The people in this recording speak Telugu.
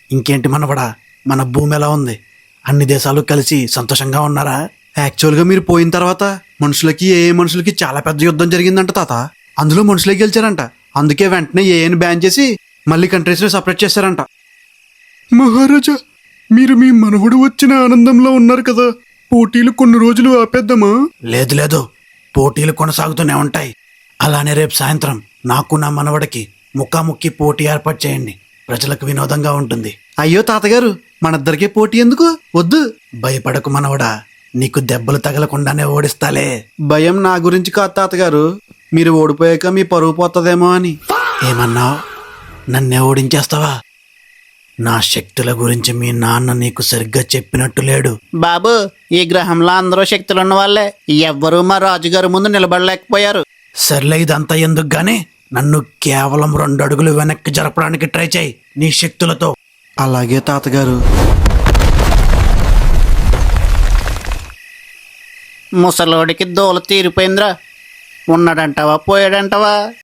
ఇంకేంటి మనవడా, మన భూమి ఎలా ఉంది? అన్ని దేశాలు కలిసి సంతోషంగా ఉన్నారా? యాక్చువల్గా మీరు పోయిన తర్వాత మనుషులకి చాలా పెద్ద యుద్ధం జరిగిందంట తాత. అందులో మనుషులే గెలిచారంట. అందుకే వెంటనే ఏఏని బ్యాన్ చేసి మళ్ళీ కంట్రీస్ని సపరేట్ చేశారంట. మహారాజా, మీరు మీ మనవడు వచ్చిన ఆనందంలో ఉన్నారు కదా, పోటీలు కొన్ని రోజులు ఆపేద్దామా? లేదు లేదు, పోటీలు కొనసాగుతూనే ఉంటాయి. అలానే రేపు సాయంత్రం నాకు నా మనవడికి ముఖాముఖి పోటీ ఏర్పాటు చేయండి. ప్రజలకు వినోదంగా ఉంటుంది. అయ్యో తాతగారు, మనిద్దరికీ పోటీ ఎందుకు? వద్దు. భయపడకు మనవడా, నీకు దెబ్బలు తగలకుండానే ఓడిస్తాలే. భయం నా గురించి కాదు తాతగారు, మీరు ఓడిపోయాక మీ పరువు పోతుందేమో అని. ఏమన్నావు? నన్నే ఓడించేస్తావా? నా శక్తుల గురించి మీ నాన్న నీకు సరిగ్గా చెప్పినట్టు లేడు. బాబు, ఈ గ్రహంలో అందరూ శక్తులున్న వాళ్ళే. ఎవ్వరూ మా రాజుగారి ముందు నిలబడలేకపోయారు. సర్లే, ఇదంతా ఎందుకు గానీ నన్ను కేవలం 2 అడుగులు వెనక్కి జరపడానికి ట్రై చేయి నీ శక్తులతో. అలాగే తాతగారు. ముసలోడికి దోల తీరిపోయిందిరా. ఉన్నాడంటావా పోయాడంటావా?